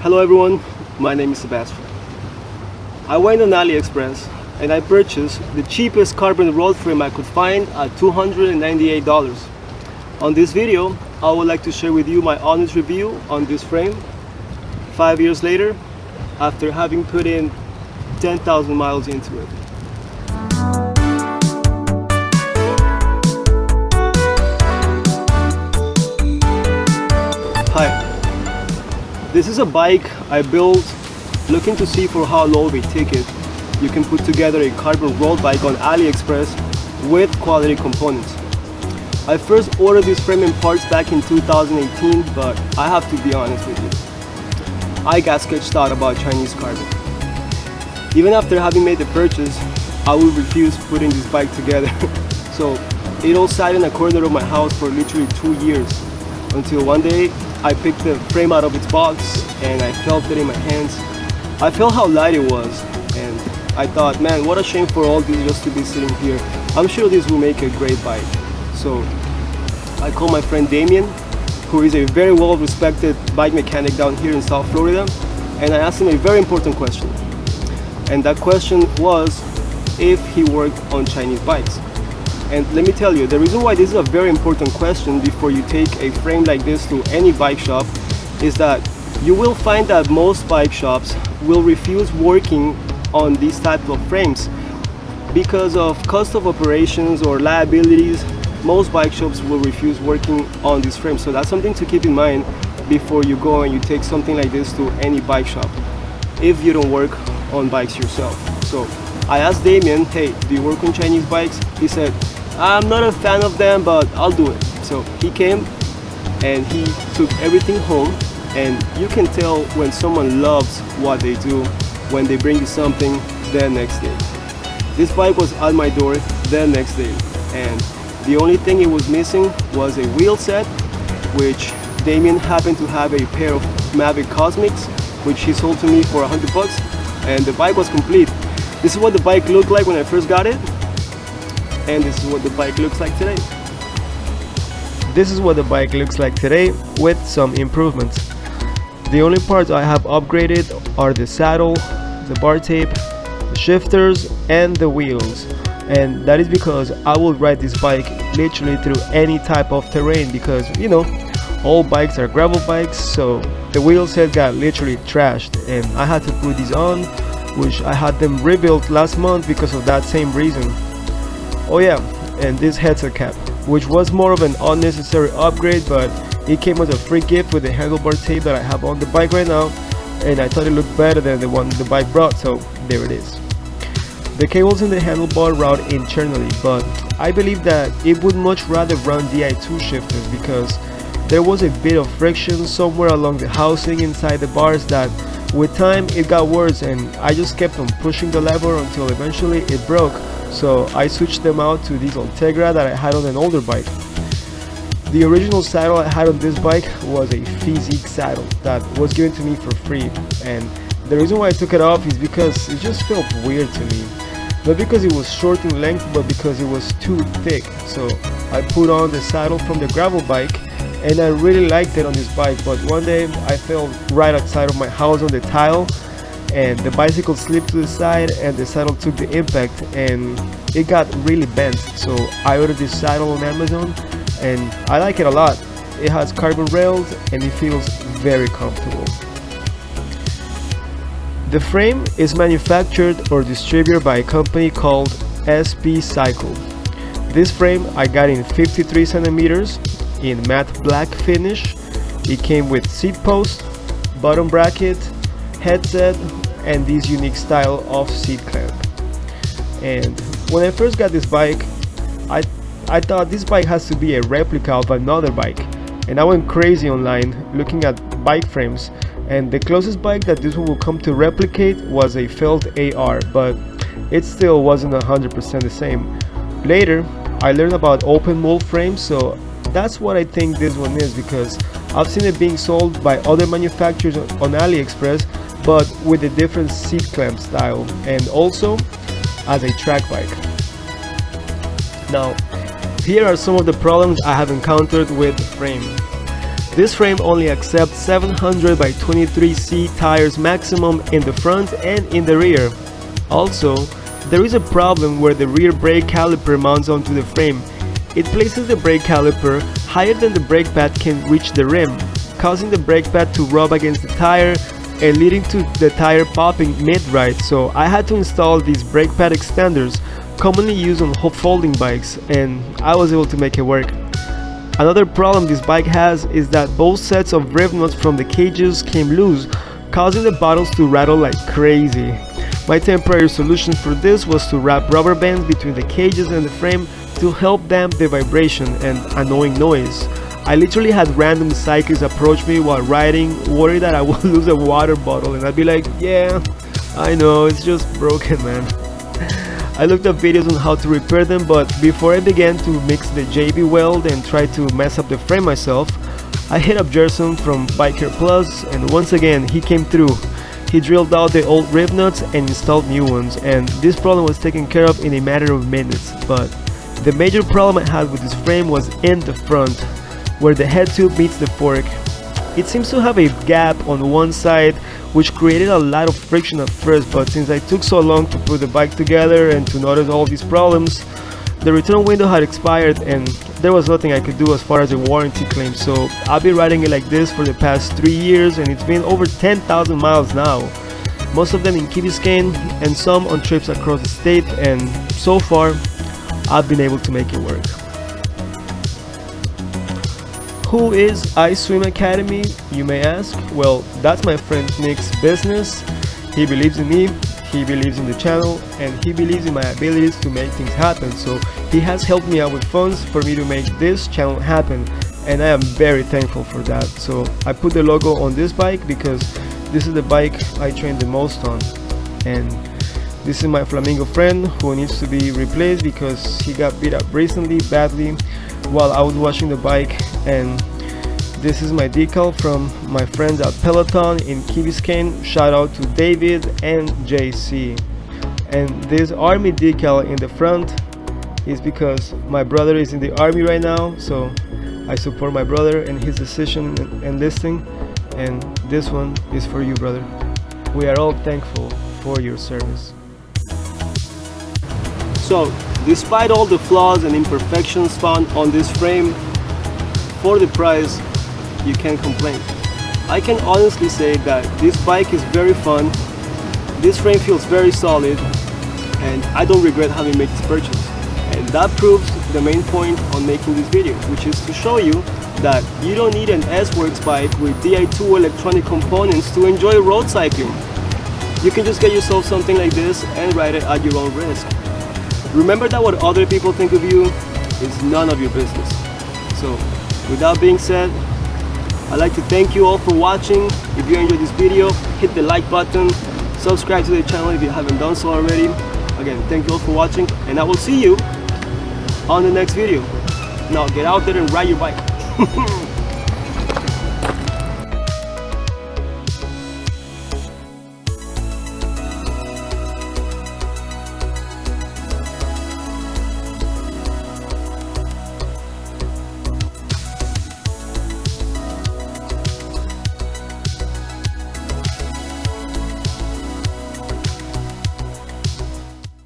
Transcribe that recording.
Hello everyone, my name is Sebastian. I went on AliExpress and I purchased the cheapest carbon roll frame I could find at $298. On this video, I would like to share with you my honest review on this frame 5 years later after having put in 10,000 miles into it. Hi. This is a bike I built looking to see for how low of a ticket you can put together a carbon road bike on AliExpress with quality components. I first ordered this frame and parts back in 2018, but I have to be honest with you. I got sketched out about Chinese carbon. Even after having made the purchase, I would refuse putting this bike together. So it all sat in a corner of my house for literally 2 years, until one day I picked the frame out of its box and I felt it in my hands. I felt how light it was and I thought, man, what a shame for all this just to be sitting here. I'm sure this will make a great bike. So I called my friend Damien, who is a very well respected bike mechanic down here in South Florida, and I asked him a very important question. And that question was if he worked on Chinese bikes. And let me tell you, the reason why this is a very important question before you take a frame like this to any bike shop is that you will find that most bike shops will refuse working on these type of frames because of cost of operations or liabilities. Most bike shops will refuse working on this frame, so that's something to keep in mind before you go and you take something like this to any bike shop if you don't work on bikes yourself. So I asked Damien, hey, do you work on Chinese bikes? He said, I'm not a fan of them, but I'll do it. So he came and he took everything home, and you can tell when someone loves what they do when they bring you something the next day. This bike was at my door the next day, and the only thing it was missing was a wheel set, which Damien happened to have a pair of Mavic Cosmics, which he sold to me for $100, and the bike was complete. This is what the bike looked like when I first got it, and this is what the bike looks like today. This is what the bike looks like today with some improvements. The only parts I have upgraded are the saddle, the bar tape, the shifters, and the wheels. And that is because I will ride this bike literally through any type of terrain, because you know, all bikes are gravel bikes, so the wheel set got literally trashed and I had to put these on, which I had them rebuilt last month because of that same reason. Oh yeah, and this headset cap, which was more of an unnecessary upgrade, but it came as a free gift with the handlebar tape that I have on the bike right now, and I thought it looked better than the one the bike brought, so there it is. The cables in the handlebar route internally, but I believe that it would much rather run Di2 shifters because there was a bit of friction somewhere along the housing inside the bars that with time it got worse, and I just kept on pushing the lever until eventually it broke. So I switched them out to these Ultegra that I had on an older bike. The original saddle I had on this bike was a Physique saddle that was given to me for free, and the reason why I took it off is because it just felt weird to me. Not because it was short in length, but because it was too thick. So I put on the saddle from the gravel bike and I really liked it on this bike, but one day I fell right outside of my house on the tile and the bicycle slipped to the side and the saddle took the impact and it got really bent. So I ordered this saddle on Amazon and I like it a lot. It has carbon rails and it feels very comfortable. The frame is manufactured or distributed by a company called SP Cycle. This frame I got in 53 centimeters in matte black finish. It came with seat post, bottom bracket, headset, and this unique style of seat clamp. And when I first got this bike, I thought this bike has to be a replica of another bike, and I went crazy online looking at bike frames, and the closest bike that this one will come to replicate was a Felt AR, but it still wasn't 100% the same. Later I learned about open mold frames, so that's what I think this one is, because I've seen it being sold by other manufacturers on AliExpress, but with a different seat clamp style and also as a track bike. Now, here are some of the problems I have encountered with the frame. This frame only accepts 700 by 23C tires maximum in the front and in the rear. Also, there is a problem where the rear brake caliper mounts onto the frame. It places the brake caliper higher than the brake pad can reach the rim, causing the brake pad to rub against the tire and leading to the tire popping mid-ride. So I had to install these brake pad extenders commonly used on folding bikes, and I was able to make it work. Another problem this bike has is that both sets of rev nuts from the cages came loose, causing the bottles to rattle like crazy. My temporary solution for this was to wrap rubber bands between the cages and the frame to help damp the vibration and annoying noise. I literally had random cyclists approach me while riding, worried that I would lose a water bottle, and I'd be like, yeah, I know, it's just broken, man. I looked up videos on how to repair them, but before I began to mix the JB Weld and try to mess up the frame myself, I hit up Gerson from Bike Care Plus, and once again he came through. He drilled out the old rib nuts and installed new ones, and this problem was taken care of in a matter of minutes. But the major problem I had with this frame was in the front, where the head tube meets the fork. It seems to have a gap on one side, which created a lot of friction at first, but since I took so long to put the bike together and to notice all these problems, the return window had expired and there was nothing I could do as far as a warranty claim. So I've been riding it like this for the past 3 years, and it's been over 10,000 miles now, most of them in Key Biscayne and some on trips across the state, and so far I've been able to make it work. Who is Ice Swim Academy, you may ask? Well, that's my friend Nick's business. He believes in me, he believes in the channel, and he believes in my abilities to make things happen. So he has helped me out with funds for me to make this channel happen, and I am very thankful for that. So I put the logo on this bike because this is the bike I train the most on, and this is my Flamingo friend who needs to be replaced because he got beat up recently badly while I was washing the bike. And this is my decal from my friends at Peloton in Key Biscayne. Shout out to David and JC. And this army decal in the front is because my brother is in the army right now, so I support my brother and his decision in enlisting. And this one is for you, brother. We are all thankful for your service. So, despite all the flaws and imperfections found on this frame, for the price, you can't complain. I can honestly say that this bike is very fun, this frame feels very solid, and I don't regret having made this purchase. And that proves the main point on making this video, which is to show you that you don't need an S-Works bike with Di2 electronic components to enjoy road cycling. You can just get yourself something like this and ride it at your own risk. Remember that what other people think of you is none of your business. So, with that being said, I'd like to thank you all for watching. If you enjoyed this video, hit the like button, subscribe to the channel if you haven't done so already. Again, thank you all for watching, and I will see you on the next video. Now get out there and ride your bike.